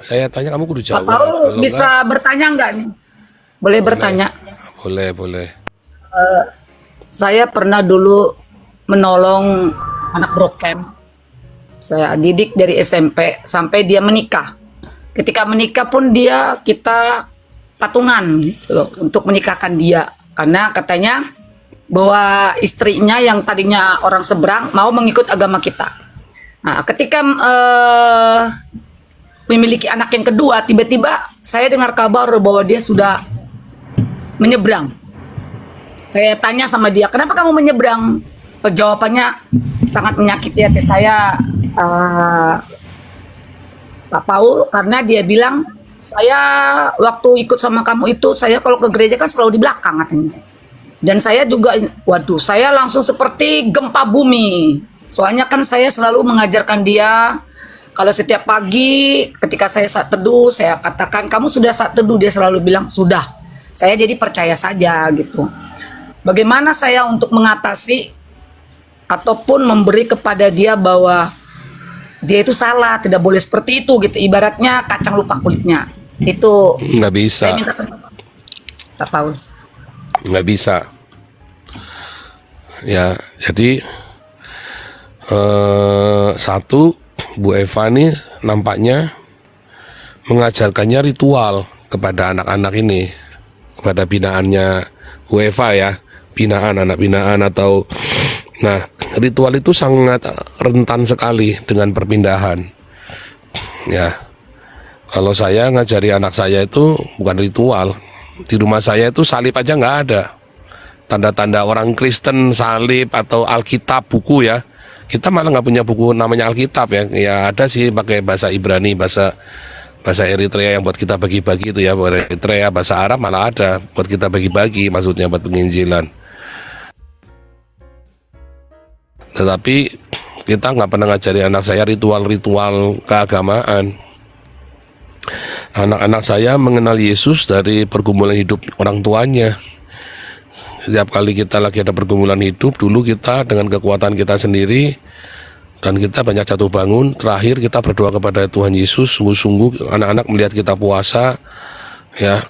Saya tanya kamu kudu Pak jawab. Paul Kalau enggak, bisa bertanya nggak nih? Boleh boleh, bertanya. boleh, boleh. Saya pernah dulu menolong anak broken. Saya didik dari SMP sampai dia menikah. Ketika menikah pun kita patungan gitu loh, untuk menikahkan dia. Karena katanya bahwa istrinya yang tadinya orang seberang mau mengikut agama kita. Nah, ketika memiliki anak yang kedua, tiba-tiba saya dengar kabar bahwa dia sudah menyeberang. Saya tanya sama dia, kenapa kamu menyeberang? Jawabannya sangat menyakiti hati saya, eh, Pak Paul, karena dia bilang, saya waktu ikut sama kamu itu, saya kalau ke gereja kan selalu di belakang katanya. Dan saya juga, waduh, saya langsung seperti gempa bumi. Soalnya kan saya selalu mengajarkan dia, kalau setiap pagi ketika saya saat teduh, saya katakan, kamu sudah saat teduh? Dia selalu bilang, sudah. Saya jadi percaya saja gitu. Bagaimana saya untuk mengatasi ataupun memberi kepada dia bahwa dia itu salah, tidak boleh seperti itu gitu. Ibaratnya kacang lupa kulitnya. Itu Nggak bisa, saya minta Pak Paul. nggak bisa. Ya, jadi satu, Bu Eva nih nampaknya mengajarkannya ritual kepada anak-anak ini, kepada binaannya Bu Eva ya, binaan, anak binaan atau, nah, ritual itu sangat rentan sekali dengan perpindahan. Ya, kalau saya ngajari anak saya itu bukan ritual. Di rumah saya itu salib aja nggak ada. Tanda-tanda orang Kristen, salib atau Alkitab, buku ya. Kita malah nggak punya buku namanya Alkitab ya. Ya ada sih pakai bahasa Ibrani, bahasa bahasa Eritrea yang buat kita bagi-bagi itu ya. Bahasa Eritrea, bahasa Arab malah ada buat kita bagi-bagi, maksudnya buat penginjilan. Tetapi kita nggak pernah ngajari anak saya ritual-ritual keagamaan. Anak-anak saya mengenal Yesus dari pergumulan hidup orang tuanya. Setiap kali kita lagi ada pergumulan hidup, dulu kita dengan kekuatan kita sendiri dan kita banyak jatuh bangun. Terakhir kita berdoa kepada Tuhan Yesus, sungguh-sungguh anak-anak melihat kita puasa, ya,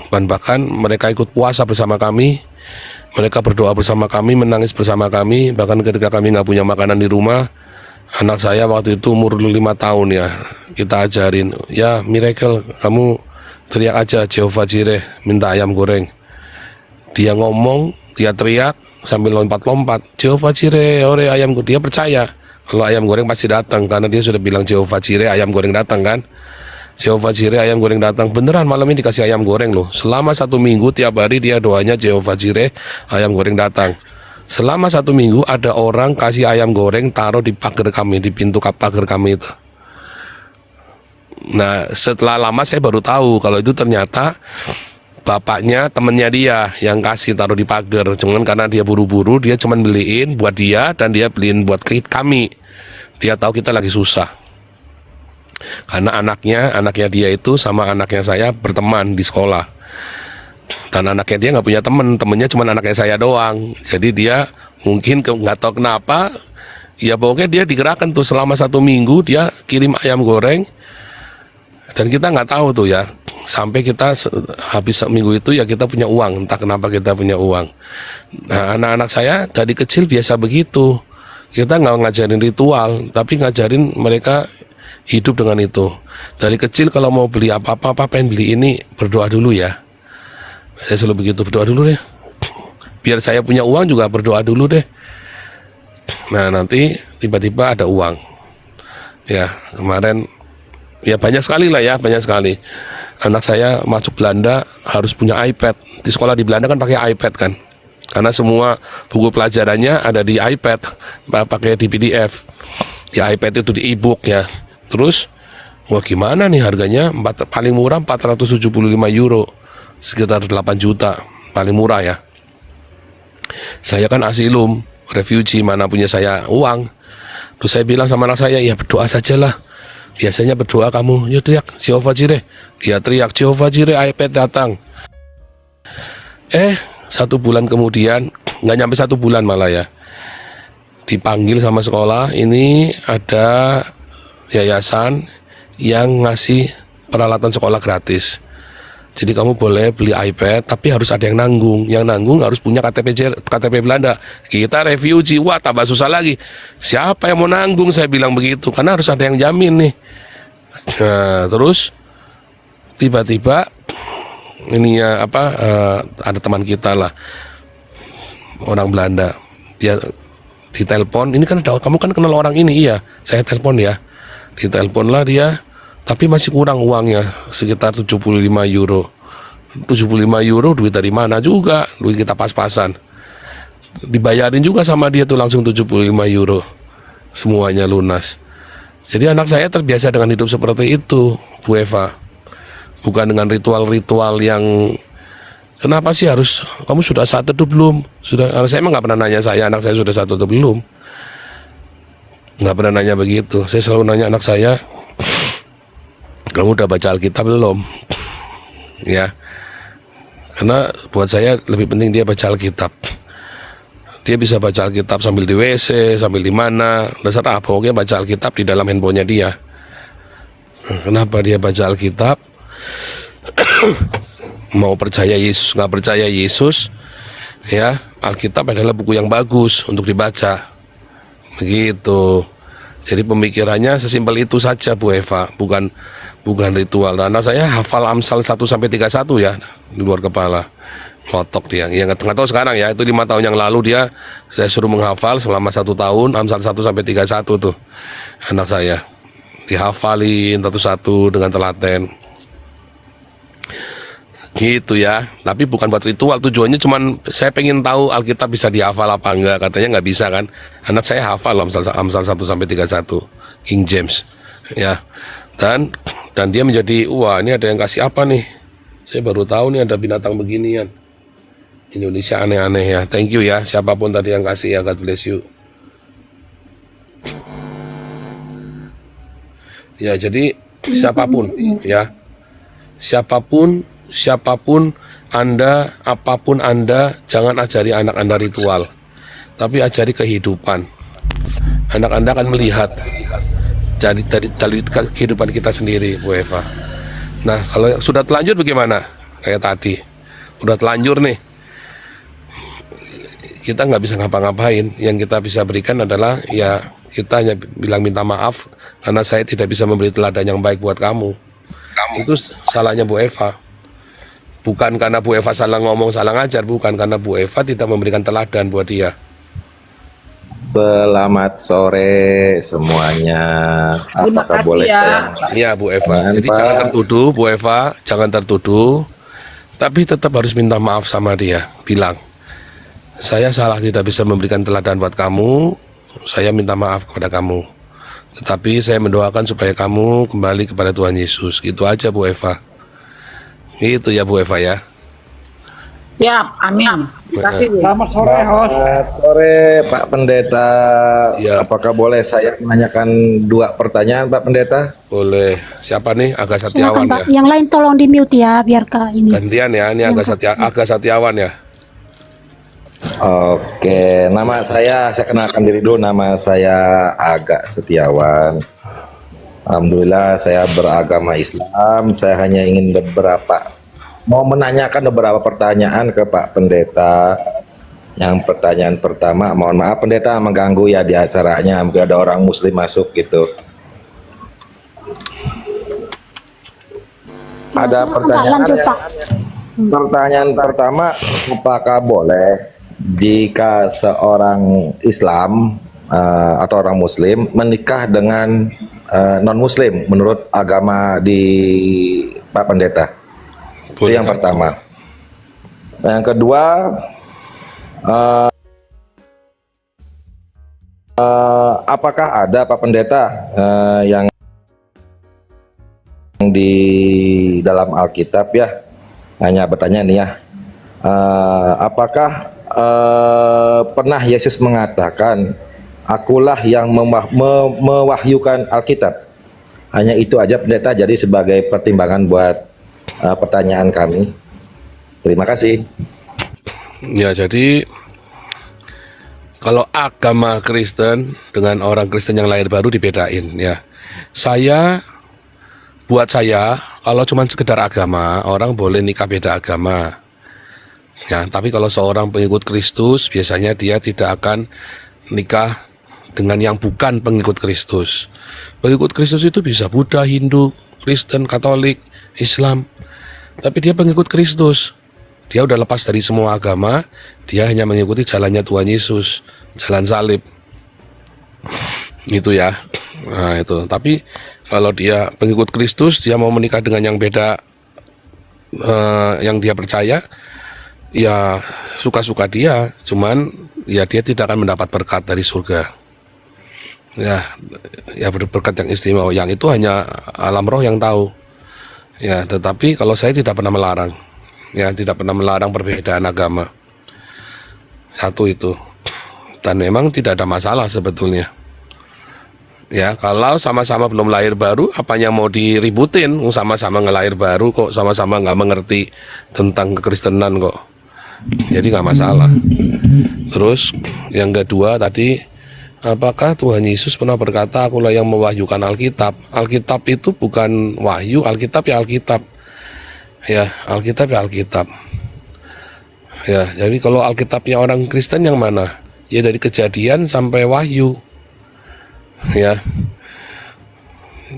dan bahkan mereka ikut puasa bersama kami. Mereka berdoa bersama kami, menangis bersama kami. Bahkan ketika kami nggak punya makanan di rumah, anak saya waktu itu umur 5 tahun ya, kita ajarin, ya Miracle, kamu teriak aja Jehovah Jireh, minta ayam goreng. Dia ngomong, dia teriak sambil lompat-lompat, Jehovah Jireh, ore ayam goreng. Dia percaya kalau ayam goreng pasti datang, karena dia sudah bilang Jehovah Jireh, ayam goreng datang kan. Jehovah Jireh, ayam goreng datang. Beneran malam ini dikasih ayam goreng loh. Selama 1 minggu tiap hari dia doanya Jehovah Jireh, ayam goreng datang. Selama 1 minggu ada orang kasih ayam goreng taruh di pagar kami, di pintu pagar kami itu. Nah setelah lama saya baru tahu kalau itu ternyata bapaknya temennya dia yang kasih taruh di pagar. Cuman karena dia buru-buru, dia cuman beliin buat dia dan dia beliin buat kami. Dia tahu kita lagi susah. Karena anaknya dia itu sama anaknya saya berteman di sekolah. Dan anaknya dia nggak punya temen, temennya cuma anaknya saya doang. Jadi dia mungkin nggak tahu kenapa, ya pokoknya dia digerakkan tuh selama 1 minggu dia kirim ayam goreng. Dan kita nggak tahu tuh ya, sampai kita habis seminggu itu ya kita punya uang, entah kenapa kita punya uang. Nah anak-anak saya dari kecil biasa begitu. Kita nggak ngajarin ritual, tapi ngajarin mereka hidup dengan itu. Dari kecil kalau mau beli apa-apa, pengen beli ini, berdoa dulu ya. Saya selalu begitu, berdoa dulu deh. Biar saya punya uang juga berdoa dulu deh. Nah nanti tiba-tiba ada uang. Ya kemarin, ya banyak sekali lah ya, banyak sekali. Anak saya masuk Belanda harus punya iPad. Di sekolah di Belanda kan pakai iPad kan. Karena semua buku pelajarannya ada di iPad, pakai di PDF. Di iPad itu di e-book ya. Terus, wah gimana nih harganya? Paling murah 475 euro, sekitar 8 juta, paling murah ya. Saya kan asilum, refugee, mana punya saya uang. Terus saya bilang sama anak saya, ya berdoa sajalah. Biasanya berdoa kamu, ya teriak Jehovah Jireh. Dia teriak Jehovah Jireh, iPad datang. 1 bulan kemudian, nggak nyampe 1 bulan malah ya, dipanggil sama sekolah, ini ada yayasan yang ngasih peralatan sekolah gratis. Jadi kamu boleh beli iPad, tapi harus ada yang nanggung. Yang nanggung harus punya KTP Belanda. Kita refugee, wah tambah susah lagi. Siapa yang mau nanggung? Saya bilang begitu, karena harus ada yang jamin nih. Nah, terus tiba-tiba ini ya ada teman kita lah, orang Belanda. Dia ditelepon, ini kan kamu kan kenal orang ini, iya. Saya telepon ya. Ditelepon lah dia. Tapi masih kurang uangnya, sekitar 75 euro. 75 euro duit dari mana juga, duit kita pas-pasan. Dibayarin juga sama dia tuh langsung 75 euro. Semuanya lunas. Jadi anak saya terbiasa dengan hidup seperti itu, Bu Eva. Bukan dengan ritual-ritual yang kenapa sih harus, kamu sudah saat teduh belum? Sudah, saya emang nggak pernah nanya saya, anak saya sudah saat teduh belum? Nggak pernah nanya begitu. Saya selalu nanya anak saya, kamu udah baca Alkitab belum? Ya, karena buat saya lebih penting dia baca Alkitab. Dia bisa baca Alkitab sambil di WC, sambil di mana, terserah. Pokoknya baca Alkitab di dalam handphonenya dia. Kenapa dia baca Alkitab? Mau percaya Yesus, nggak percaya Yesus, ya Alkitab adalah buku yang bagus untuk dibaca. Begitu. Jadi pemikirannya sesimpel itu saja, Bu Eva, bukan ritual. Dan anak saya hafal Amsal 1-31 ya, di luar kepala. Ngotok dia. Ya nggak tahu sekarang ya, itu 5 tahun yang lalu saya suruh menghafal selama 1 tahun Amsal 1-31 tuh. Anak saya dihafalin satu-satu dengan telaten. Gitu ya, tapi bukan buat ritual. Tujuannya cuman saya pengen tahu Alkitab bisa dihafal apa enggak. Katanya nggak bisa kan. Anak saya hafal Amsal 1-31 King James ya. Dan dia menjadi, wah ini ada yang kasih apa nih, saya baru tahu nih ada binatang beginian. Indonesia aneh-aneh ya. Thank you ya siapapun tadi yang kasih ya, God bless you. Ya jadi siapapun ya, siapapun Anda, apapun Anda, jangan ajari anak Anda ritual, tapi ajari kehidupan. Anak Anda akan melihat dari kehidupan kita sendiri, Bu Eva. Nah, kalau sudah telanjur bagaimana? Kayak tadi, udah telanjur nih, kita nggak bisa ngapa-ngapain. Yang kita bisa berikan adalah ya kita hanya bilang minta maaf karena saya tidak bisa memberi teladan yang baik buat kamu. Itu salahnya Bu Eva. Bukan karena Bu Eva salah ngomong, salah ngajar, bukan karena Bu Eva tidak memberikan teladan buat dia. Selamat sore semuanya. Terima Apakah kasih boleh ya. saya? Iya Bu Eva. Jadi Pak. jangan tertuduh Bu Eva, jangan tertuduh. Tapi tetap harus minta maaf sama dia. Bilang, saya salah tidak bisa memberikan teladan buat kamu. Saya minta maaf kepada kamu. Tetapi saya mendoakan supaya kamu kembali kepada Tuhan Yesus. Gitu aja Bu Eva. Itu ya Bu Eva ya. Siap, amin. Terima kasih. Selamat sore, host. Selamat sore Pak Pendeta. Ya. Apakah boleh saya menanyakan 2 pertanyaan Pak Pendeta? Boleh. Siapa nih? Aga Silakan Satiawan Pak. ya. Yang lain tolong di mute ya, biar Kak ini. Gantian ya. Ini Aga Satiawan ya. Oke, nama saya kenalkan diri dulu. Nama saya Aga Setiawan. Alhamdulillah saya beragama Islam. Saya hanya ingin mau menanyakan beberapa pertanyaan ke Pak Pendeta. Yang pertanyaan pertama, mohon maaf Pendeta mengganggu ya di acaranya, mungkin ada orang Muslim masuk gitu. Ada pertanyaan. Lanjut Pak. Pertanyaan pertama, apakah boleh jika seorang Islam atau orang Muslim menikah dengan non-Muslim menurut agama di Pak Pendeta? Itu yang pertama. Yang kedua, apakah ada Pak Pendeta yang di dalam Alkitab ya? Hanya bertanya nih ya, apakah pernah Yesus mengatakan, akulah yang mewahyukan Alkitab? Hanya itu aja Pendeta, jadi sebagai pertimbangan buat pertanyaan kami. Terima kasih. Ya, jadi kalau agama Kristen dengan orang Kristen yang lahir baru dibedain ya. Saya buat saya, kalau cuma sekedar agama, orang boleh nikah beda agama. Ya, tapi kalau seorang pengikut Kristus, biasanya dia tidak akan nikah dengan yang bukan pengikut Kristus. Pengikut Kristus itu bisa Buddha, Hindu, Kristen, Katolik, Islam. Tapi dia pengikut Kristus. Dia udah lepas dari semua agama, dia hanya mengikuti jalannya Tuhan Yesus, jalan salib. Gitu ya. Nah, itu. Tapi kalau dia pengikut Kristus, dia mau menikah dengan yang beda, yang dia percaya, ya suka-suka dia, cuman ya dia tidak akan mendapat berkat dari surga. Ya berkat yang istimewa, yang itu hanya alam roh yang tahu. Ya, tetapi kalau saya tidak pernah melarang, ya tidak pernah melarang perbedaan agama. Satu itu, dan memang tidak ada masalah sebetulnya. Ya, kalau sama-sama belum lahir baru, apanya mau diributin? Sama-sama ngelahir baru kok, sama-sama nggak mengerti tentang kekristenan kok. Jadi nggak masalah. Terus yang kedua tadi, apakah Tuhan Yesus pernah berkata, akulah yang mewahyukan Alkitab? Alkitab itu bukan wahyu, Alkitab ya Alkitab. Ya, Alkitab ya Alkitab. Ya, jadi kalau Alkitabnya orang Kristen yang mana? Ya dari Kejadian sampai Wahyu. Ya,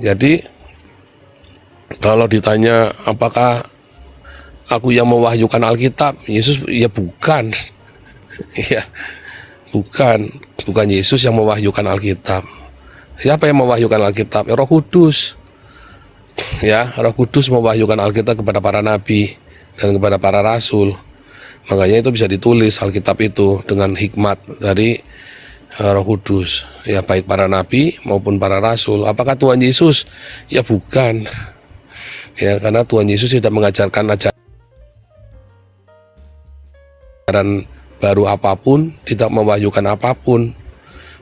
jadi kalau ditanya apakah aku yang mewahyukan Alkitab, Yesus ya bukan. Ya, bukan Yesus yang mewahyukan Alkitab. Siapa yang mewahyukan Alkitab? Ya, Roh Kudus. Ya, Roh Kudus mewahyukan Alkitab kepada para nabi dan kepada para rasul. Makanya itu bisa ditulis Alkitab itu dengan hikmat dari Roh Kudus, ya baik para nabi maupun para rasul. Apakah Tuhan Yesus? Ya bukan. Ya, karena Tuhan Yesus tidak mengajarkan ajaran baru apapun, tidak mewahyukan apapun.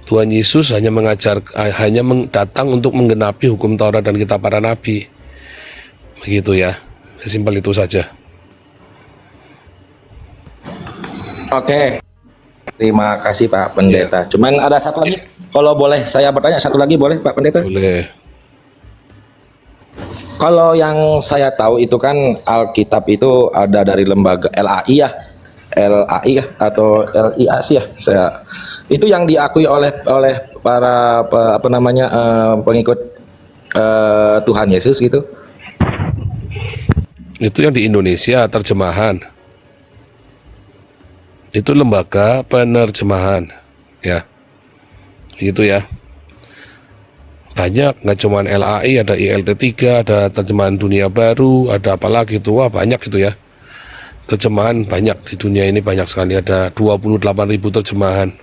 Tuhan Yesus hanya datang untuk menggenapi hukum Taurat dan kitab para nabi. Begitu ya. Sesimpel itu saja. Oke. Terima kasih Pak Pendeta. Cuman ada satu lagi, kalau boleh saya bertanya satu lagi, boleh Pak Pendeta? Boleh. Kalau yang saya tahu itu kan Alkitab itu ada dari lembaga LAI ya, atau LIA sih ya. Itu yang diakui oleh para pengikut Tuhan Yesus gitu. Itu yang di Indonesia terjemahan. Itu lembaga penerjemahan, ya, gitu ya. Banyak, nggak cuma LAI, ada ILT3, ada terjemahan dunia baru, ada apa lagi tuh, wah banyak gitu ya. Terjemahan banyak di dunia ini, banyak sekali, ada 28.000 terjemahan.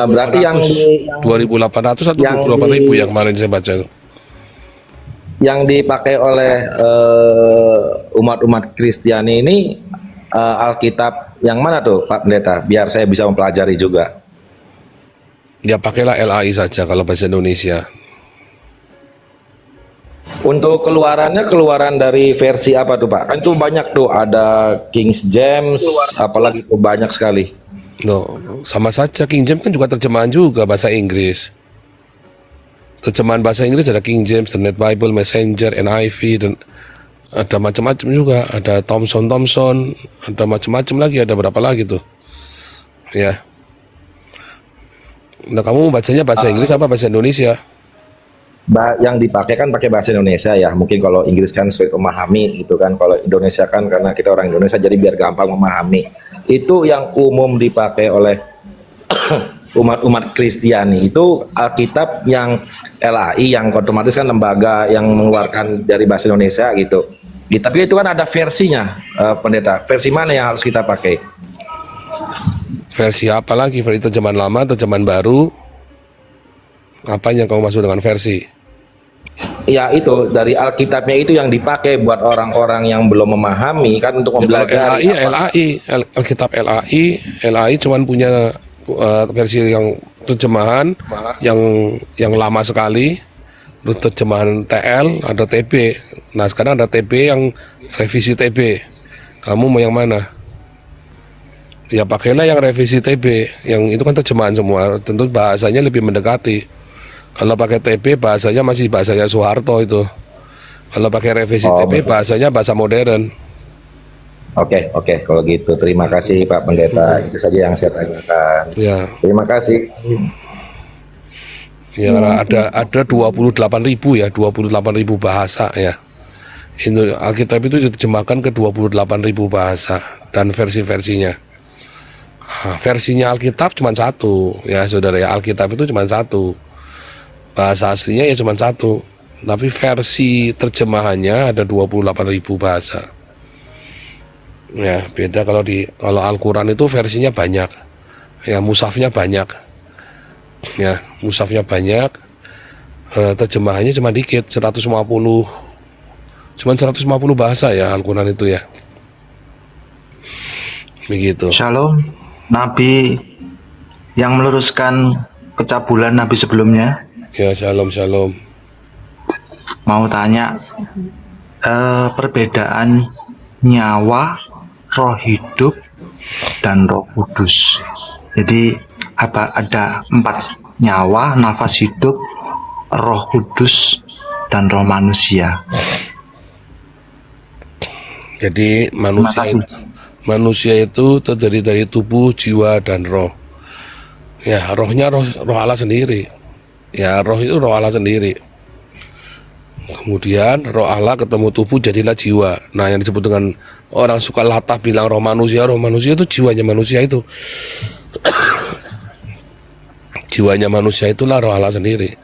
Berarti yang 2.800 atau 28.000 yang kemarin saya baca. Yang dipakai oleh umat-umat Kristiani ini Alkitab yang mana tuh Pak Pendeta, biar saya bisa mempelajari juga. Ya pakailah LAI saja kalau bahasa Indonesia. Untuk keluaran dari versi apa tuh Pak? Kan itu banyak tuh, ada King James, apalagi tuh banyak sekali. No, sama saja, King James kan juga terjemahan juga bahasa Inggris. Terjemahan bahasa Inggris ada King James, The Net Bible, Messenger, NIV, dan ada macam-macam juga, ada Thomson, ada macam-macam lagi, ada berapa lagi tuh, ya. Nah, kamu bacanya bahasa Inggris apa bahasa Indonesia? Yang dipakai kan pakai bahasa Indonesia ya, mungkin kalau Inggris kan sulit memahami gitu kan, kalau Indonesia kan karena kita orang Indonesia jadi biar gampang memahami. Itu yang umum dipakai oleh umat-umat Kristiani, itu Alkitab yang LAI yang otomatis kan lembaga yang mengeluarkan dari bahasa Indonesia gitu. Tapi itu kan ada versinya, Pendeta. Versi mana yang harus kita pakai? Versi apa lagi? Versi terjemahan lama, terjemahan baru? Apa yang kamu maksud dengan versi? Ya itu dari Alkitabnya itu yang dipakai buat orang-orang yang belum memahami kan untuk mempelajari. Alkitab LAI cuman punya versi yang terjemahan yang lama sekali, terus terjemahan TL, ada TB. Nah sekarang ada TB yang revisi TB. Kamu mau yang mana? Ya pakailah yang revisi TB, yang itu kan terjemahan semua, tentu bahasanya lebih mendekati. Kalau pakai TB bahasanya masih bahasanya Soeharto itu. Kalau pakai revisi TB bahasanya bahasa modern. Oke, oke, kalau gitu. Terima kasih Pak Pendeta. Itu saja yang saya tanyakan. Ya, Terima kasih. ya karena ada 28.000 ya, 28.000 bahasa ya. Alkitab itu diterjemahkan ke 28.000 bahasa dan versi-versinya. Versinya Alkitab cuma satu ya saudara ya, Alkitab itu cuma satu, bahasa aslinya ya cuma satu, tapi versi terjemahannya ada 28.000 bahasa ya. Beda kalau Al-Quran itu versinya banyak ya, mushafnya banyak ya, mushafnya banyak, terjemahannya cuma dikit, 150, cuma 150 bahasa ya Al-Quran itu ya, begitu. Shalom, Nabi yang meluruskan pencabulan Nabi sebelumnya. Ya, shalom, shalom. Mau tanya perbedaan nyawa, roh hidup, dan roh kudus. Jadi ada 4 nyawa, nafas hidup, roh kudus, dan roh manusia. Jadi Terima manusia itu terdiri dari tubuh, jiwa, dan roh. Ya, rohnya roh Allah sendiri. Ya, roh itu roh Allah sendiri. Kemudian roh Allah ketemu tubuh jadilah jiwa. Nah, yang disebut dengan orang suka latah bilang roh manusia itu jiwanya manusia itu. Jiwanya manusia itulah roh Allah sendiri.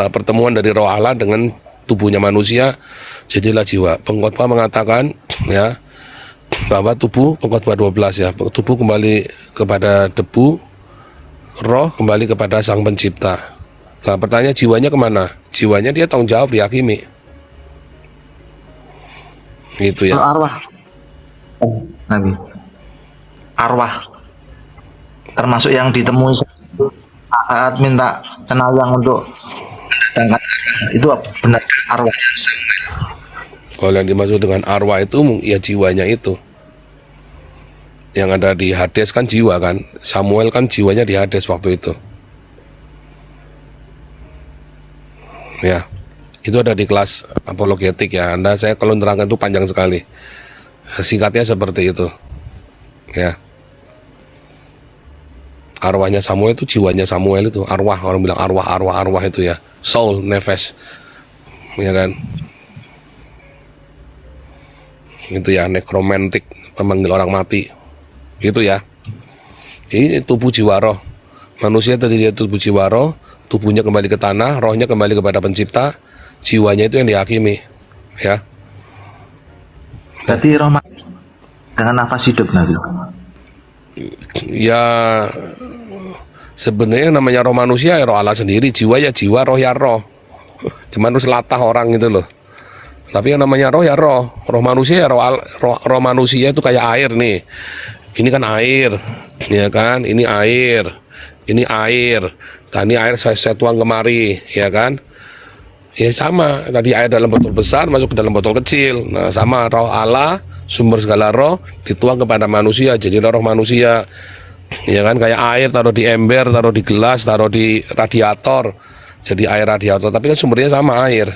Pertemuan dari roh Allah dengan tubuhnya manusia jadilah jiwa. Pengkhotbah mengatakan ya bahwa tubuh, Pengkhotbah 12 ya, tubuh kembali kepada debu, roh kembali kepada Sang Pencipta. Nah, pertanyaan jiwanya kemana? Jiwanya dia tanggung jawab dihakimi. Gitu ya. Arwah, Nabi. Arwah termasuk yang ditemui saat minta cenayang untuk mendatangkan, itu benar arwah. Kalau yang dimaksud dengan arwah itu ya jiwanya itu. Yang ada di Hades kan jiwa kan. Samuel kan jiwanya di Hades waktu itu. Ya, itu ada di kelas apologetik ya. Saya kalau nerangkan itu panjang sekali. Singkatnya seperti itu. Ya. Arwahnya Samuel itu jiwanya Samuel itu. Arwah, orang bilang arwah itu ya. Soul, nefes. Ya kan? Itu ya, nekromantik, memanggil orang mati. Gitu ya. Ini tubuh jiwa roh. Manusia terdiri dari tubuh jiwa roh, tubuhnya kembali ke tanah, rohnya kembali kepada Pencipta, jiwanya itu yang dihakimi. Ya. Berarti roh dengan nafas hidup, Nabi. Ya sebenarnya namanya roh manusia ya roh Allah sendiri, jiwa ya jiwa, roh ya roh. Cuman harus latah orang gitu loh. Tapi yang namanya roh ya roh. Roh manusia ya roh manusia itu kayak air nih. Ini kan air, ya kan? Ini air. Ini air. Tadi air saya tuang kemari, ya kan? Ya sama. Tadi air dalam botol besar masuk ke dalam botol kecil. Nah, sama roh Allah, sumber segala roh dituang kepada manusia, jadilah roh manusia. Ya kan, kayak air taruh di ember, taruh di gelas, taruh di radiator. Jadi air radiator, tapi kan sumbernya sama air.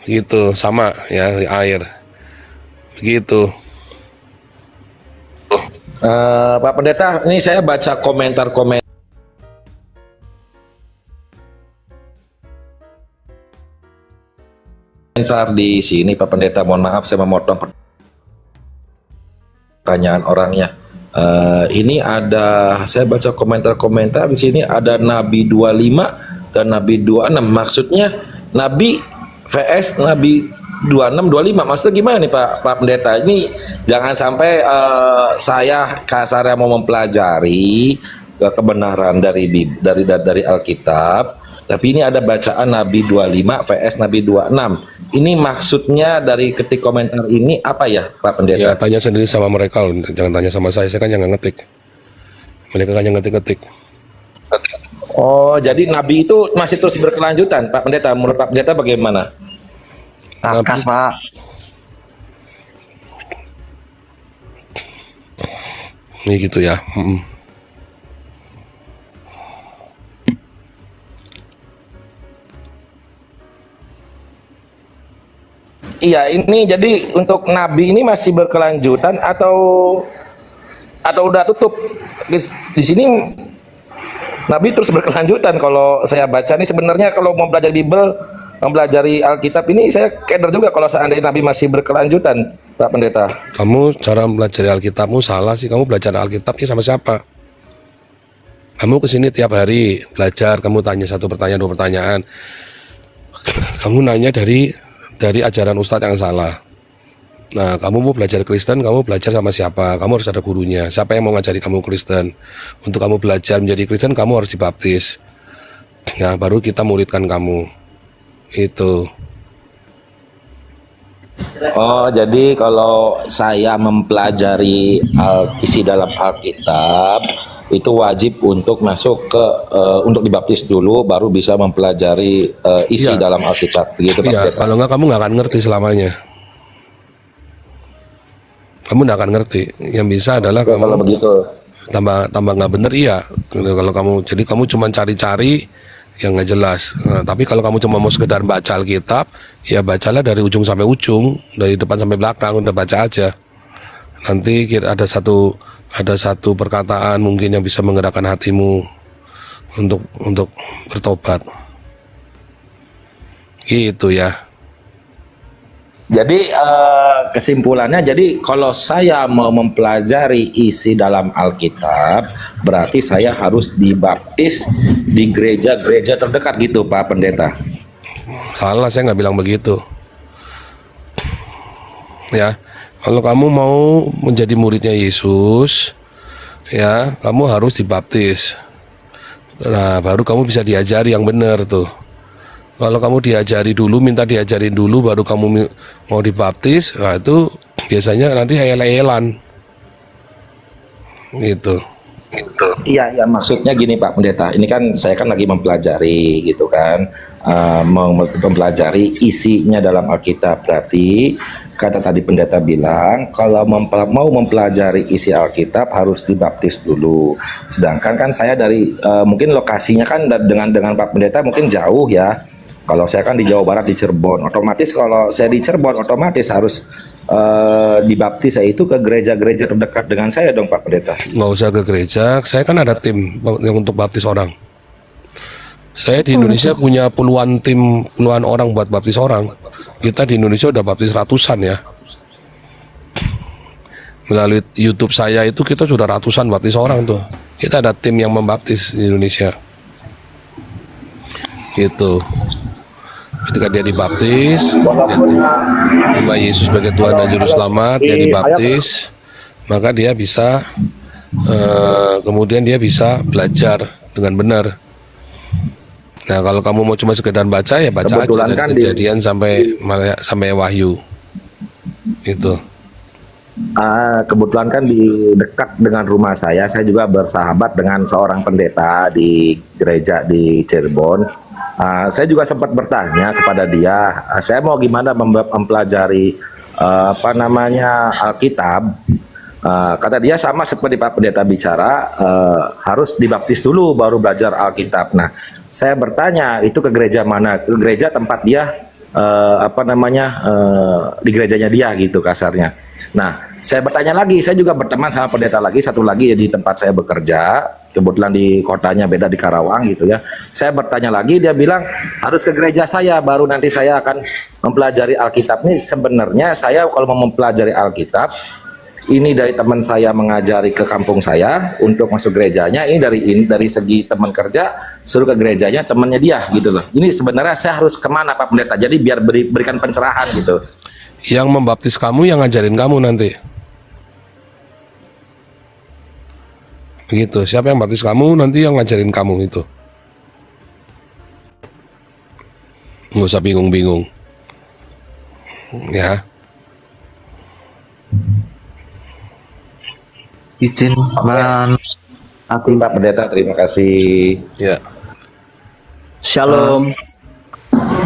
Gitu, sama ya air. Begitu. Pak Pendeta, ini saya baca komentar-komentar di sini, Pak Pendeta. Mohon maaf saya memotong pertanyaan orangnya. Ini ada, saya baca komentar-komentar di sini ada Nabi 25 dan Nabi 26. Maksudnya Nabi vs Nabi 26 25, maksudnya gimana nih Pak Pendeta? Ini jangan sampai saya kasarnya mau mempelajari kebenaran dari Alkitab, tapi ini ada bacaan Nabi 25 vs Nabi 26. Ini maksudnya dari ketik komentar ini apa ya Pak Pendeta? Ya tanya sendiri sama mereka loh, jangan tanya sama saya kan yang ngetik. Mereka kan yang ngetik-ngetik. Oh, jadi Nabi itu masih terus berkelanjutan Pak Pendeta. Menurut Pak Pendeta bagaimana? Takas, Pak. Ini gitu ya. Iya, ini jadi untuk nabi ini masih berkelanjutan atau udah tutup? Di sini nabi terus berkelanjutan. Kalau saya baca nih sebenarnya kalau mau belajar Bible, mempelajari Alkitab ini saya keder juga kalau seandainya nabi masih berkelanjutan, Pak Pendeta. Kamu cara belajar Alkitabmu salah sih. Kamu belajar Alkitabnya sama siapa? Kamu kesini tiap hari belajar, kamu tanya satu pertanyaan, dua pertanyaan. Kamu nanya dari ajaran ustadz yang salah. Nah, kamu mau belajar Kristen, kamu belajar sama siapa? Kamu harus ada gurunya. Siapa yang mau ngajari kamu Kristen? Untuk kamu belajar menjadi Kristen, kamu harus dibaptis. Nah, baru kita muridkan kamu. Itu. Oh, jadi kalau saya mempelajari isi dalam Alkitab itu wajib untuk masuk ke untuk dibaptis dulu, baru bisa mempelajari isi Iya. dalam Alkitab, begitu Pak Iya, Pendeta? kalau nggak kamu nggak akan ngerti selamanya. Kamu nggak akan ngerti. Yang bisa adalah Kalau kamu begitu. tambah nggak bener, iya. Kalau kamu cuma cari-cari yang nggak jelas. Nah, tapi kalau kamu cuma mau sekedar baca Alkitab, ya bacalah dari ujung sampai ujung, dari depan sampai belakang, udah baca aja. Nanti ada satu perkataan mungkin yang bisa menggerakkan hatimu untuk bertobat. Gitu ya. Jadi kesimpulannya, jadi kalau saya mau mempelajari isi dalam Alkitab, berarti saya harus dibaptis di gereja-gereja terdekat gitu, Pak Pendeta. Salah, saya nggak bilang begitu. Ya, kalau kamu mau menjadi muridnya Yesus, ya, kamu harus dibaptis. Nah, baru kamu bisa diajari yang benar tuh. Kalau kamu minta diajarin dulu, baru kamu mau dibaptis, nah itu biasanya nanti hayal-hayalan. Gitu. Iya, maksudnya gini Pak Pendeta, ini kan saya kan lagi mempelajari gitu kan, mempelajari isinya dalam Alkitab. Berarti kata tadi pendeta bilang kalau mau mempelajari isi Alkitab harus dibaptis dulu. Sedangkan kan saya dari mungkin lokasinya kan dengan Pak Pendeta mungkin jauh ya. Kalau saya kan di Jawa Barat di Cirebon, otomatis kalau saya di Cirebon otomatis harus dibaptis itu ke gereja-gereja terdekat dengan saya dong Pak Pendeta. Nggak usah ke gereja, saya kan ada tim yang untuk baptis orang. Saya di Indonesia punya puluhan orang buat baptis orang. Kita di Indonesia udah baptis ratusan ya. Melalui YouTube saya itu kita sudah ratusan baptis orang tuh. Kita ada tim yang membaptis di Indonesia. Gitu. Ketika dia dibaptis, terima Yesus sebagai Tuhan dan Juru Selamat, dia dibaptis, maka dia bisa kemudian dia bisa belajar dengan benar. Nah, kalau kamu mau cuma sekedar baca, ya baca Kebetulan aja kan dari Kejadian sampai Wahyu. Itu. Kebetulan kan di dekat dengan rumah saya juga bersahabat dengan seorang pendeta di gereja di Cirebon. Saya juga sempat bertanya kepada dia, saya mau gimana mempelajari Alkitab. Kata dia sama seperti Pak Pendeta bicara, harus dibaptis dulu baru belajar Alkitab. Nah, saya bertanya itu ke gereja mana? Ke gereja tempat dia di gerejanya dia gitu kasarnya. Nah, saya bertanya lagi, saya juga berteman sama pendeta lagi, satu lagi di tempat saya bekerja, kebetulan di kotanya beda di Karawang gitu ya. Saya bertanya lagi, dia bilang harus ke gereja saya, baru nanti saya akan mempelajari Alkitab. Ini sebenarnya saya kalau mau mempelajari Alkitab, ini dari teman saya mengajari ke kampung saya untuk masuk gerejanya, ini dari segi teman kerja suruh ke gerejanya temannya dia gitu loh. Ini sebenarnya saya harus kemana Pak Pendeta? Jadi biar berikan pencerahan gitu. Yang membaptis kamu, yang ngajarin kamu nanti. Begitu. Siapa yang baptis kamu, nanti yang ngajarin kamu itu. Nggak usah bingung-bingung. Ya. Izin Pak Pendeta, terima kasih. Ya. Shalom.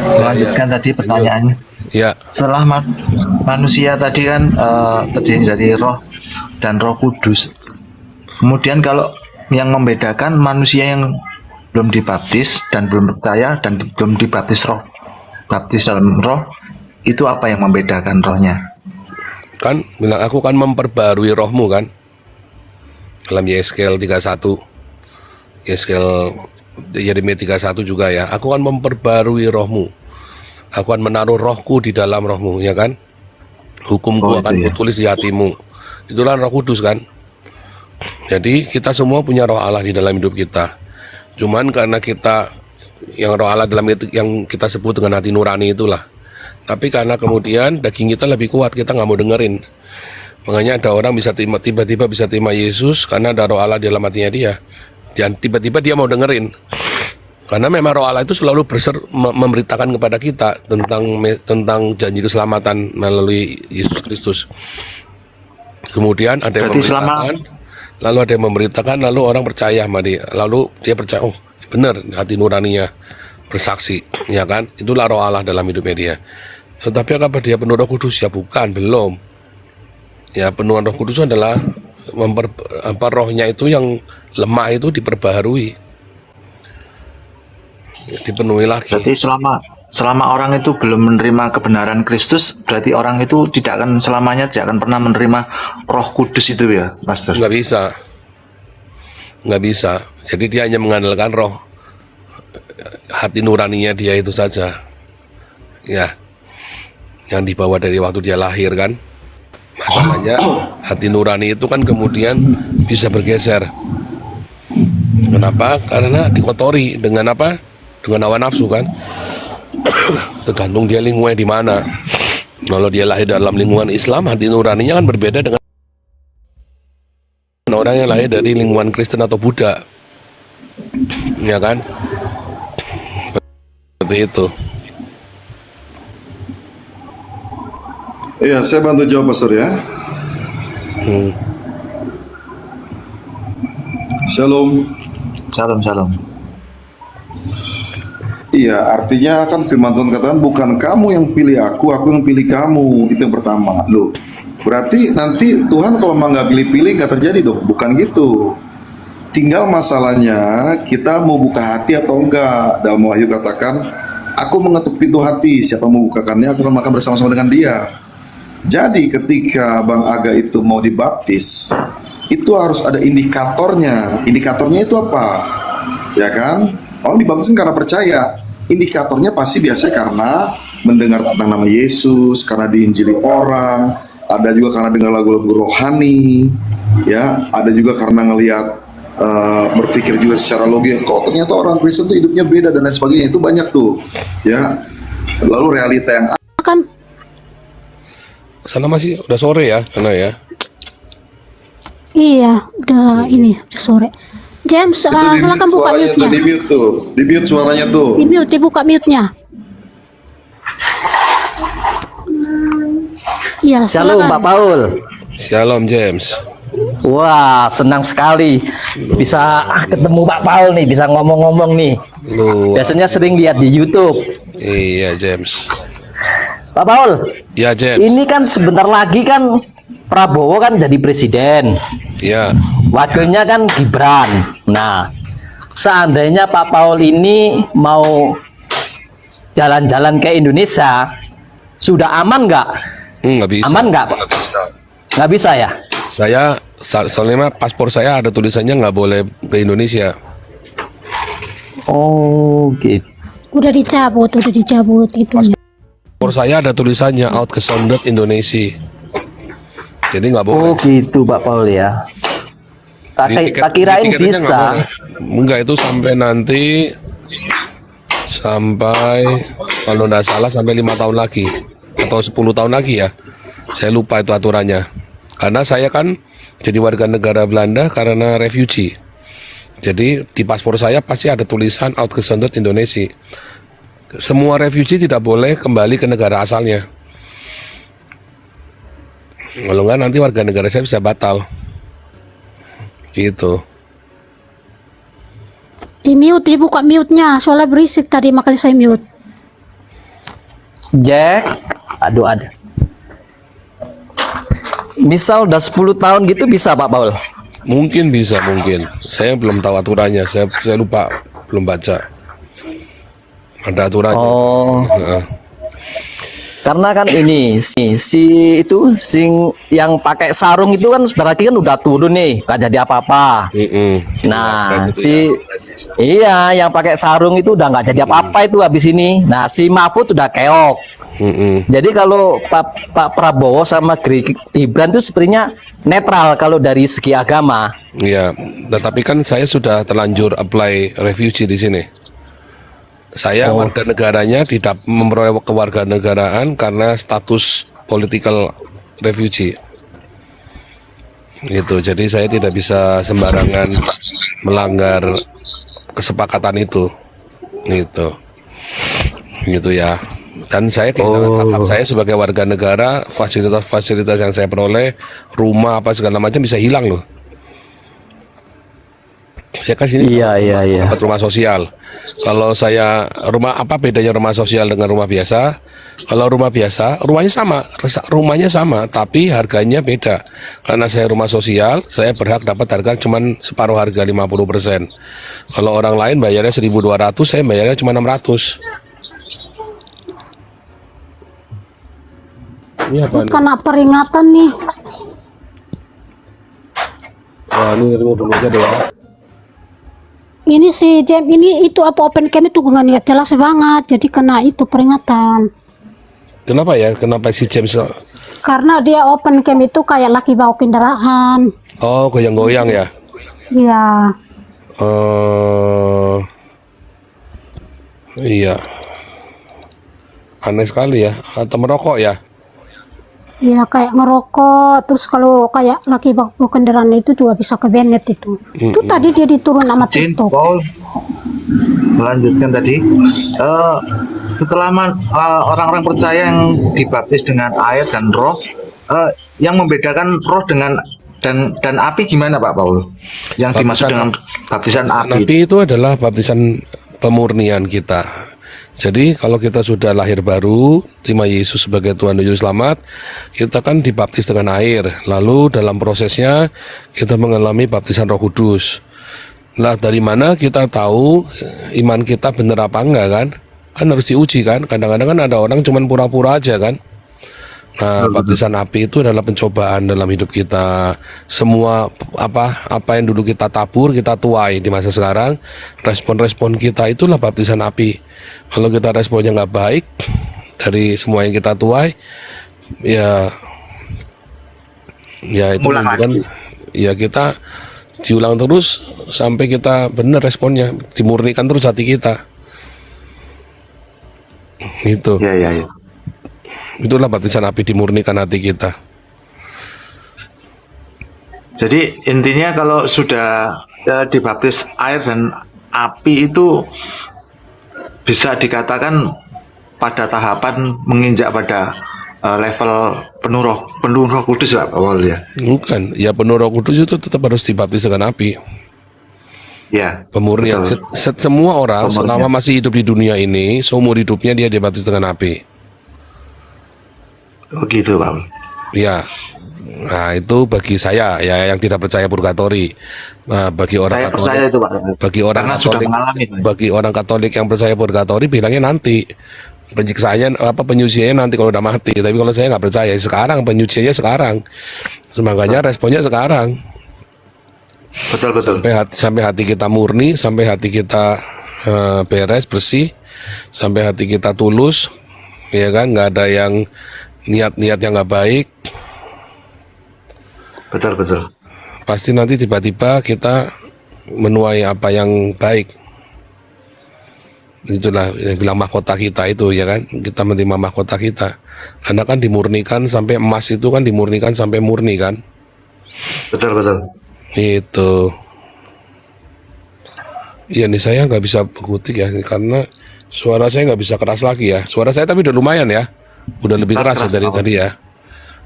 melanjutkan tadi pertanyaannya. Ya. Setelah manusia tadi kan terdiri dari roh dan Roh Kudus. Kemudian kalau yang membedakan manusia yang belum dibaptis dan belum percaya dan belum dibaptis roh, baptis dalam roh, Itu apa yang membedakan rohnya? Kan bilang aku kan memperbarui rohmu kan. Dalam Yeskel 31. Yeskel Yeremia 31 juga ya. Aku kan memperbarui rohmu. Aku akan menaruh rohku di dalam rohmu, ya kan? Hukumku Oh, itu akan ya. kutulis di hatimu. Itulah Roh Kudus kan. Jadi kita semua punya Roh Allah di dalam hidup kita. Cuman karena kita yang Roh Allah dalam itu yang kita sebut dengan hati nurani itulah. Tapi karena kemudian daging kita lebih kuat, kita nggak mau dengerin. Makanya ada orang bisa tiba-tiba bisa terima Yesus karena ada Roh Allah di dalam hatinya dia. Dan tiba-tiba dia mau dengerin. Karena memang Roh Allah itu selalu memberitakan kepada kita tentang janji keselamatan melalui Yesus Kristus. Kemudian ada yang Berarti memberitakan, lalu ada yang memberitakan, lalu orang percaya sama dia. Lalu dia percaya, oh benar, hati nuraninya bersaksi, ya kan? Itulah Roh Allah dalam hidupnya dia. Tetapi apakah dia penuh Roh Kudus? Ya bukan, belum. Ya penuhan Roh Kudus adalah rohnya itu yang lemah itu diperbaharui, dipenuhi lagi. Berarti selama orang itu belum menerima kebenaran Kristus, berarti orang itu tidak akan selamanya tidak akan pernah menerima Roh Kudus itu ya, Pastor? Nggak bisa. Jadi dia hanya mengandalkan roh hati nuraninya dia itu saja, ya, yang dibawa dari waktu dia lahir kan. Masalahnya hati nurani itu kan kemudian bisa bergeser. Kenapa? Karena dikotori dengan apa? Dengan hawa nafsu kan. Tergantung dia lingkungannya di mana. Kalau dia lahir dalam lingkungan Islam, hati nuraninya kan berbeda dengan orang yang lahir dari lingkungan Kristen atau Buddha, ya kan? Seperti itu. Iya, saya bantu jawab Pastor ya. Shalom. Salam. Iya, artinya kan firman Tuhan katakan bukan kamu yang pilih aku yang pilih kamu. Itu yang pertama. Loh, berarti nanti Tuhan kalau memang nggak pilih-pilih nggak terjadi dong. Bukan gitu. Tinggal masalahnya kita mau buka hati atau enggak. Dalam Wahyu katakan, aku mengetuk pintu hati. Siapa mau bukakannya, aku akan makan bersama-sama dengan dia. Jadi ketika Bang Aga itu mau dibaptis, itu harus ada indikatornya. Indikatornya itu apa? Ya kan? Orang dibaptis karena percaya. Indikatornya pasti biasanya karena mendengar tentang nama Yesus, karena diinjili orang, ada juga karena dengar lagu-lagu rohani, ya, ada juga karena ngelihat berpikir juga secara logis. Kok ternyata orang Kristen itu hidupnya beda dan lain sebagainya. Itu banyak tuh, ya. Lalu realita yang Kan Sana masih udah sore ya, sana ya. iya, udah ini udah sore. James, itu silakan buka suaranya tuh, mute-nya. di mute suaranya tuh. Di mute, dibuka mute-nya. Iya, Shalom silakan. Pak Paul. Shalom James. Wah, senang sekali bisa ketemu Pak Paul nih, bisa ngomong-ngomong nih. Lu, Biasanya sering lihat di YouTube. iya James. Pak Paul, Ya James. ini kan sebentar lagi kan Prabowo kan jadi presiden. Ya. Wakilnya kan Gibran. Nah, seandainya Pak Paul ini mau jalan-jalan ke Indonesia, sudah aman nggak? Nggak bisa. Aman nggak? Nggak bisa. Nggak bisa ya? Soalnya paspor saya ada tulisannya nggak boleh ke Indonesia. Oh, gitu. Udah dicabut itunya. Paspor saya ada tulisannya Outgezonden Indonesia. Jadi nggak boleh. Oh, gitu Pak Paul ya. Jadi Tak kirain tiketnya nggak bisa. boleh. Enggak, itu sampai nanti kalau nggak salah sampai 5 tahun lagi atau 10 tahun lagi ya. Saya lupa itu aturannya. Karena saya kan jadi warga negara Belanda karena refugee. Jadi di paspor saya pasti ada tulisan Outgezonden Indonesia. Semua refugee tidak boleh kembali ke negara asalnya. Kalau nggak nanti warga negara saya bisa batal. Gitu. Di mute, dibuka mute-nya. Soalnya berisik tadi makanya saya mute. Jack, aduh ada. Misal udah 10 tahun gitu bisa Pak Paul? Mungkin bisa, mungkin. Saya belum tahu aturannya. Saya lupa, belum baca. Ada aturannya. Oh, Heeh. Karena kan ini si itu sing yang pakai sarung itu kan berarti kan udah turun nih, gak jadi apa-apa. Nah, iya yang pakai sarung itu udah nggak jadi apa-apa itu habis ini. Nah, si Mahfud udah keok. Jadi kalau Pak Prabowo sama Gibran itu sepertinya netral kalau dari segi agama. Iya, tetapi kan saya sudah terlanjur apply refugee di sini. Saya warga negaranya memperoleh kewarganegaraan karena status political refugee. Gitu. Jadi saya tidak bisa sembarangan melanggar kesepakatan itu. Gitu. Gitu ya. Dan saya kehilangan hak saya sebagai warga negara, fasilitas-fasilitas yang saya peroleh, rumah apa segala macam bisa hilang loh. Saya kan sini dapat rumah sosial. Kalau saya apa bedanya rumah sosial dengan rumah biasa? Kalau rumah biasa, rumahnya sama, tapi harganya beda. Karena saya rumah sosial, saya berhak dapat harga cuman separuh harga 50%. Kalau orang lain bayarnya 1.200, saya bayarnya cuma 600. Ini apa nih? Kena peringatan nih. Wah, ini dulu aja deh ya. Ini si Jam ini itu apa open cam itu nggak lihat jelas banget. Jadi kena itu peringatan. Kenapa ya? Kenapa si James? Karena dia open cam itu kayak lagi bawa kendaraan. Oh, goyang-goyang ya? Iya. Iya. Aneh sekali ya. Atau merokok ya? Iya kayak ngerokok. Terus kalau kayak lagi bawa kendaraan itu juga bisa ke Bennett itu. Itu tadi dia diturun sama Jin, TikTok. Paul, melanjutkan tadi. Setelah orang-orang percaya yang dibaptis dengan air dan roh, yang membedakan roh dengan dan api gimana Pak Paul? Yang dimaksud dengan baptisan api? Api itu adalah baptisan pemurnian kita. Jadi kalau kita sudah lahir baru, terima Yesus sebagai Tuhan dan Juru Selamat, kita kan dibaptis dengan air. Lalu dalam prosesnya kita mengalami baptisan Roh Kudus. Nah, dari mana kita tahu iman kita benar apa enggak kan? Kan harus diuji kan. Kadang-kadang kan ada orang cuman pura-pura aja kan. Nah, baptisan api itu adalah pencobaan dalam hidup kita. Semua apa yang dulu kita tabur, kita tuai di masa sekarang. Respon-respon kita itulah baptisan api. Kalau kita responnya nggak baik dari semua yang kita tuai, ya itu menunjukkan ya kita diulang terus sampai kita benar responnya, dimurnikan terus hati kita. Gitu. Ya. Itulah baptisan api, dimurnikan hati kita. Jadi intinya kalau sudah dibaptis air dan api itu bisa dikatakan pada tahapan menginjak pada level penuh roh kudus Pak Paul ya? Bukan, ya penuh Roh Kudus itu tetap harus dibaptis dengan api. Ya. Pemurnian. Semua orang selama masih hidup di dunia ini, seumur hidupnya dia dibaptis dengan api. Oh gitu Pak. Ya. Nah, itu bagi saya ya yang tidak percaya purgatori. Nah, bagi orang Saya percaya itu Pak. Bagi orang Karena sudah Katolik, mengalami. bagi orang Katolik yang percaya purgatori bilangnya nanti penyiksaan penyuciannya nanti kalau udah mati. Tapi kalau saya nggak percaya, sekarang penyuciannya sekarang. Makanya responnya sekarang. Betul. Sampai hati kita murni, sampai hati kita beres, bersih, sampai hati kita tulus, ya kan, nggak ada yang niat-niat yang nggak baik. Betul. Pasti nanti tiba-tiba kita menuai apa yang baik. Itulah yang bilang mahkota kita itu, ya kan, kita menerima mahkota kita. Karena kan dimurnikan sampai emas itu kan dimurnikan sampai murni kan. Betul. Itu. Iya nih saya nggak bisa berkutik ya karena suara saya nggak bisa keras lagi ya. Suara saya tapi udah lumayan ya. Udah lebih keras ya dari tadi ya.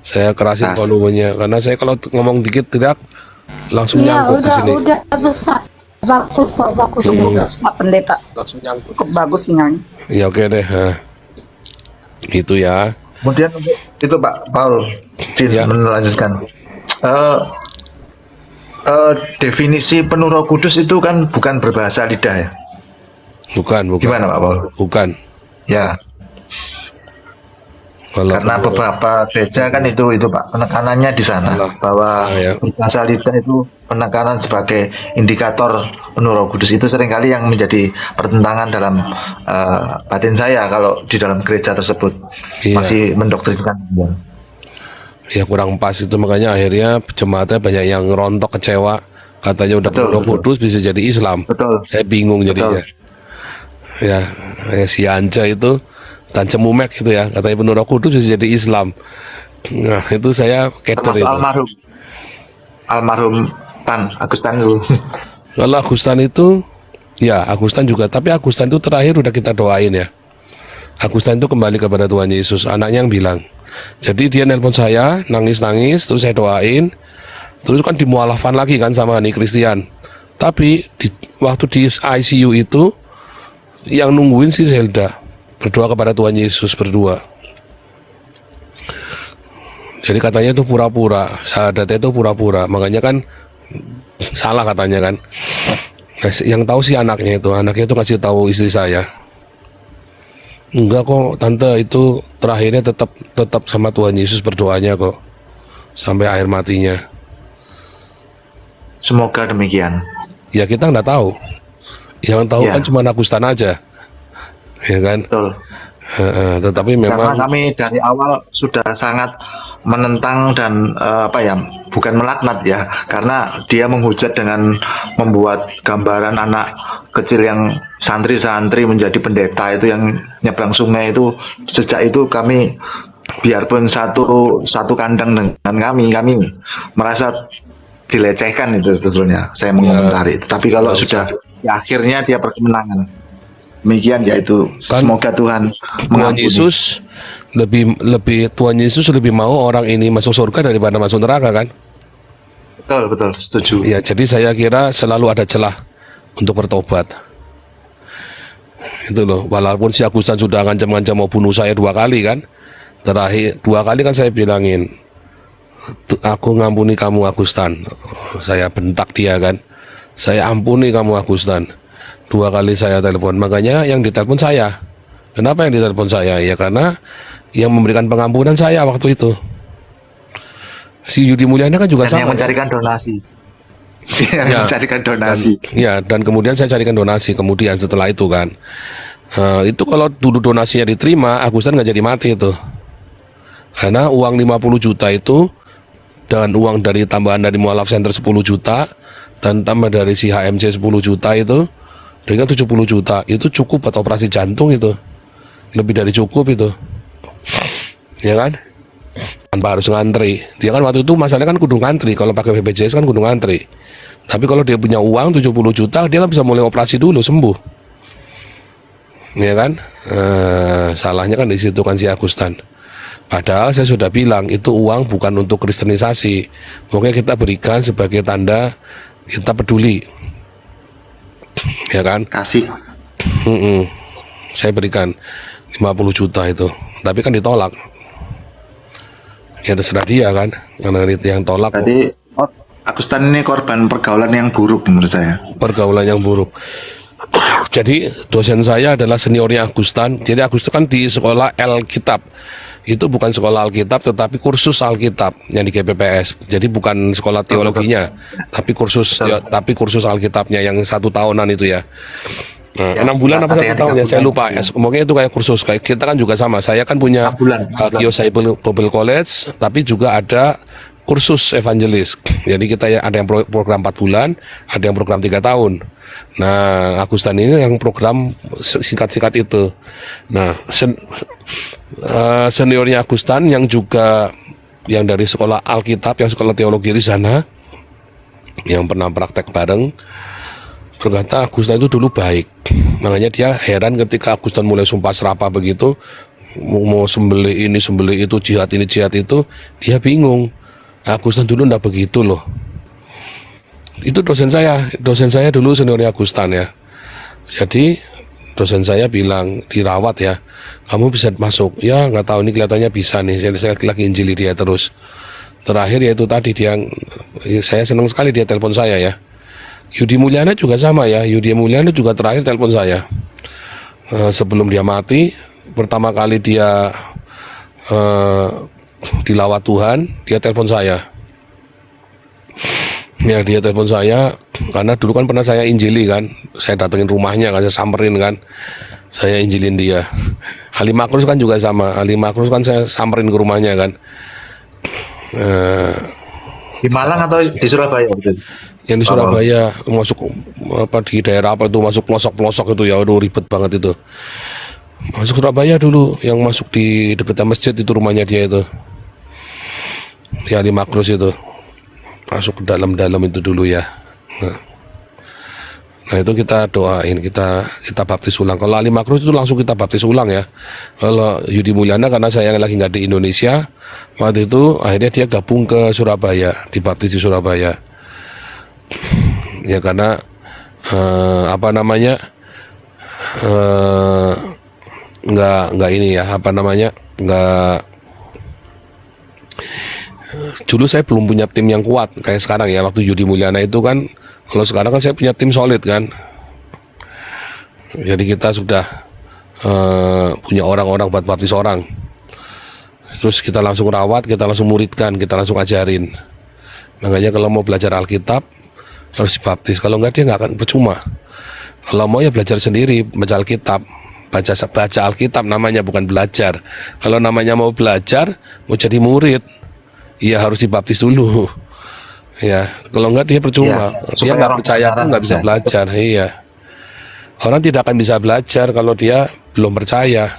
Saya kerasin volumenya karena saya kalau ngomong dikit tidak langsung nyangkut di sini. Udah besar. Bagus. Pak Pendeta. Langsung nyangkut. Cukup bagus sinyalnya. Ya oke deh. Gitu ya. Kemudian itu Pak Paul, Ya. melanjutkan. Definisi penuh Roh Kudus itu kan bukan berbahasa lidah ya? Bukan. Gimana Pak Paul? Bukan. Ya. Karena beberapa gereja kan itu Pak, penekanannya di sana bahwa ya. bahasa lidah itu penekanan sebagai indikator penuh Roh Kudus, itu seringkali yang menjadi pertentangan dalam batin saya kalau di dalam gereja tersebut Iya. masih mendoktrinkan. Ya kurang pas itu, makanya akhirnya jemaatnya banyak yang rontok, kecewa, katanya udah Betul, Roh betul. Kudus bisa jadi Islam. Betul. Saya bingung jadinya. Ya, kayak si Anja itu dan Cemumek itu ya, katanya penuh Roh Kudus bisa jadi Islam. Nah itu saya keter Termasuk itu. almarhum Tan Agustan itu. Kalau Agustan itu, ya Agustan juga, tapi Agustan itu terakhir udah kita doain ya. Agustan itu kembali kepada Tuhan Yesus, anaknya yang bilang. Jadi dia nelpon saya, nangis-nangis, terus saya doain, terus kan dimualafkan lagi kan sama Hani Christian. Tapi waktu di ICU itu, yang nungguin si Zelda, berdoa kepada Tuhan Yesus berdua. Jadi katanya itu pura-pura, syahadatnya itu pura-pura, makanya kan salah katanya kan. Yang tahu sih anaknya itu ngasih tahu istri saya. Enggak kok tante, itu terakhirnya tetap sama Tuhan Yesus berdoanya kok sampai akhir matinya. Semoga demikian. Ya kita nggak tahu, yang tahu Ya. kan cuma Agustan aja, ya kan. Betul. Tetapi Karena memang kami dari awal sudah sangat menentang dan bukan melaknat ya, karena dia menghujat dengan membuat gambaran anak kecil yang santri-santri menjadi pendeta itu yang nyebrang sungai itu. Sejak itu kami, biarpun satu kandang dengan kami merasa dilecehkan itu sebetulnya, saya mengomentari. Tapi kalau sudah akhirnya dia berkemenangan, demikian yaitu Kan semoga Tuhan Tuhan mengampuni. Yesus Tuhan Yesus lebih mau orang ini masuk surga daripada masuk neraka kan. Betul, setuju. Ya, jadi saya kira selalu ada celah untuk bertobat. Itu loh, walaupun si Agustan sudah ngancam-ngancam mau bunuh saya 2 kali kan. Terakhir 2 kali kan saya bilangin, aku ngampuni kamu Agustan. Saya bentak dia kan. Saya ampuni kamu Agustan. 2 kali saya telepon. Makanya yang ditelepon saya. Kenapa yang ditelepon saya? Ya karena yang memberikan pengampunan saya waktu itu. Si Yudi Mulyana kan juga Dan sama. yang mencarikan donasi. Yang Ya. mencarikan donasi. Dan kemudian saya carikan donasi kemudian setelah itu kan. Itu kalau dulu donasinya diterima, Agustan nggak jadi mati itu. Karena uang 50 juta itu dan uang dari tambahan dari Mualaf Center 10 juta dan tambah dari si HMC 10 juta itu dengan 70 juta itu cukup buat operasi jantung itu. Lebih dari cukup itu. Ya kan? Tanpa harus ngantri. Dia kan waktu itu masalahnya kan kudu ngantri. Kalau pakai BPJS kan kudu ngantri. Tapi kalau dia punya uang 70 juta, dia kan bisa mulai operasi dulu, sembuh. Ya kan? Salahnya kan di situ kan si Agustan. Padahal saya sudah bilang itu uang bukan untuk kristenisasi. Pokoknya kita berikan sebagai tanda kita peduli. Ya kan? Kasih. Saya berikan 50 juta itu. Tapi kan ditolak. Ya terserah dia kan. Karena itu yang tolak. Jadi Agustan ini korban pergaulan yang buruk menurut saya. Pergaulan yang buruk. Jadi dosen saya adalah seniornya Agustan. Jadi Agustan kan di sekolah Alkitab. Itu bukan sekolah Alkitab tetapi kursus Alkitab yang di GPPS. Jadi bukan sekolah teologinya, tapi kursus Alkitabnya yang 1 tahunan itu ya. 6 bulan apa 1 tahun ya, saya lupa ya. Mungkin itu kayak kursus, kayak kita kan juga sama. Saya kan punya 6 bulan. Kiosai Bible College, tapi juga ada kursus evangelis. Jadi kita ya ada yang program 4 bulan, ada yang program 3 tahun. Nah, Agustan ini yang program singkat-singkat itu. Nah, seniornya Agustan yang juga yang dari sekolah Alkitab, yang sekolah teologi di sana, yang pernah praktek bareng, berkata Agustan itu dulu baik. Makanya dia heran ketika Agustan mulai sumpah serapah begitu, mau sembelih ini sembelih itu, jihad ini jihad itu, dia bingung. Agustan dulu ndak begitu loh. Itu dosen saya dulu seniornya Agustan ya. Jadi dosen saya bilang dirawat ya, kamu bisa masuk. Ya nggak tahu, ini kelihatannya bisa nih. Saya lagi injili dia terus. Terakhir ya itu tadi saya senang sekali dia telepon saya ya. Yudi Mulyana juga sama ya. Yudi Mulyana juga terakhir telepon saya sebelum dia mati. Pertama kali dia dilawat Tuhan, dia telepon saya. Ya, dia telepon saya karena dulu kan pernah saya injili kan, saya datengin rumahnya kan, saya samperin kan, saya injilin dia. Ali Makrus kan juga sama, Ali Makrus kan saya samperin ke rumahnya kan. Di Malang atau di Surabaya gitu? Yang di Surabaya, masuk apa di daerah apa itu, masuk pelosok-pelosok itu ya, aduh ribet banget itu. Masuk Surabaya dulu, yang masuk di dekat masjid itu rumahnya dia itu, di Ali Makrus itu, masuk ke dalam-dalam itu dulu ya. Nah itu kita doain, kita baptis ulang. Kalau Ali Makrus itu langsung kita baptis ulang ya. Kalau Yudi Mulyana karena saya lagi nggak di Indonesia waktu itu, akhirnya dia gabung ke Surabaya, dibaptis di Surabaya. Ya karena apa namanya, nggak ini ya, apa namanya, nggak, dulu saya belum punya tim yang kuat kayak sekarang ya. Waktu Yudi Mulyana itu kan, kalau sekarang kan saya punya tim solid kan. Jadi kita sudah punya orang-orang buat baptis orang. Terus kita langsung rawat, kita langsung muridkan, kita langsung ajarin. Makanya kalau mau belajar Alkitab harus dibaptis. Kalau enggak dia nggak akan percuma. Kalau mau ya belajar sendiri, baca Alkitab. Baca Alkitab namanya, bukan belajar. Kalau namanya mau belajar, mau jadi murid, ya harus dibaptis dulu. Ya, kalau enggak dia percuma. Ya, Dia nggak percaya pun nggak bisa belajar. Iya. Orang tidak akan bisa belajar kalau dia belum percaya.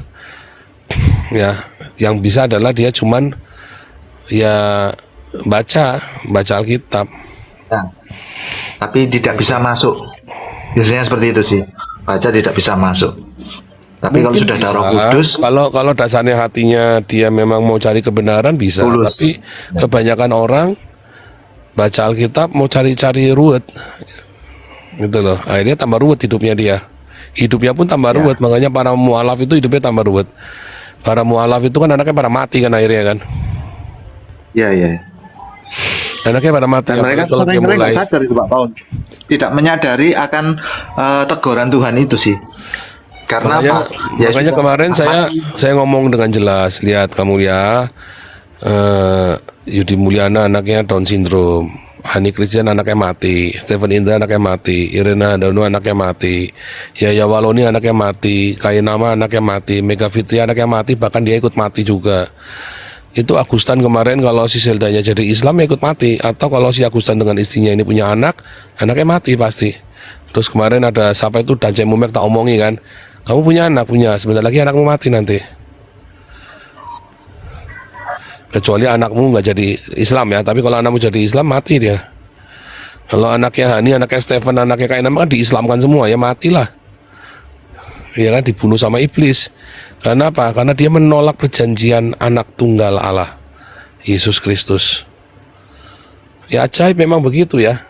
Ya, yang bisa adalah dia cuman ya baca Alkitab. Nah, tapi tidak bisa masuk. Biasanya seperti itu sih. Baca tidak bisa masuk. Tapi kalau Mungkin sudah ada bisa. Roh Kudus, Kalau dasarnya hatinya dia memang mau cari kebenaran bisa. Tulus. Tapi kebanyakan orang baca Alkitab mau cari-cari ruwet, gitu loh. Akhirnya tambah ruwet hidupnya dia. Hidupnya pun tambah ruwet. Makanya para mualaf itu hidupnya tambah ruwet. Para mualaf itu kan anaknya pada mati kan akhirnya kan. ya. Anaknya pada mati. Dan mereka Apalagi kalau dia sering mulai nggak sadar itu Pak Paun. Tidak menyadari akan teguran Tuhan itu sih. Karena makanya, apa? Ya makanya sudah, kemarin saya ngomong dengan jelas, lihat kamu ya, Yudi Mulyana anaknya Down syndrome, Hani Christian anaknya mati, Stephen Indra anaknya mati, Irena Handanu anaknya mati, Yaya Waloni anaknya mati, Kainama anaknya mati, Mega Fitri anaknya mati, bahkan dia ikut mati juga. Itu Agustan kemarin kalau si Seldanya jadi Islam ya ikut mati, atau kalau si Agustan dengan istrinya ini punya anak, anaknya mati pasti. Terus kemarin ada siapa itu Dan Cemumek tak omongi kan, kamu punya anak, punya, sebentar lagi anakmu mati nanti. Kecuali anakmu nggak jadi Islam ya, tapi kalau anakmu jadi Islam mati dia. Kalau anaknya Hani, anaknya Stephen, anaknya Kainama kan diislamkan semua ya matilah. Ya kan, dibunuh sama iblis. Karena apa? Karena dia menolak perjanjian anak tunggal Allah, Yesus Kristus. Ya ajaib memang begitu ya.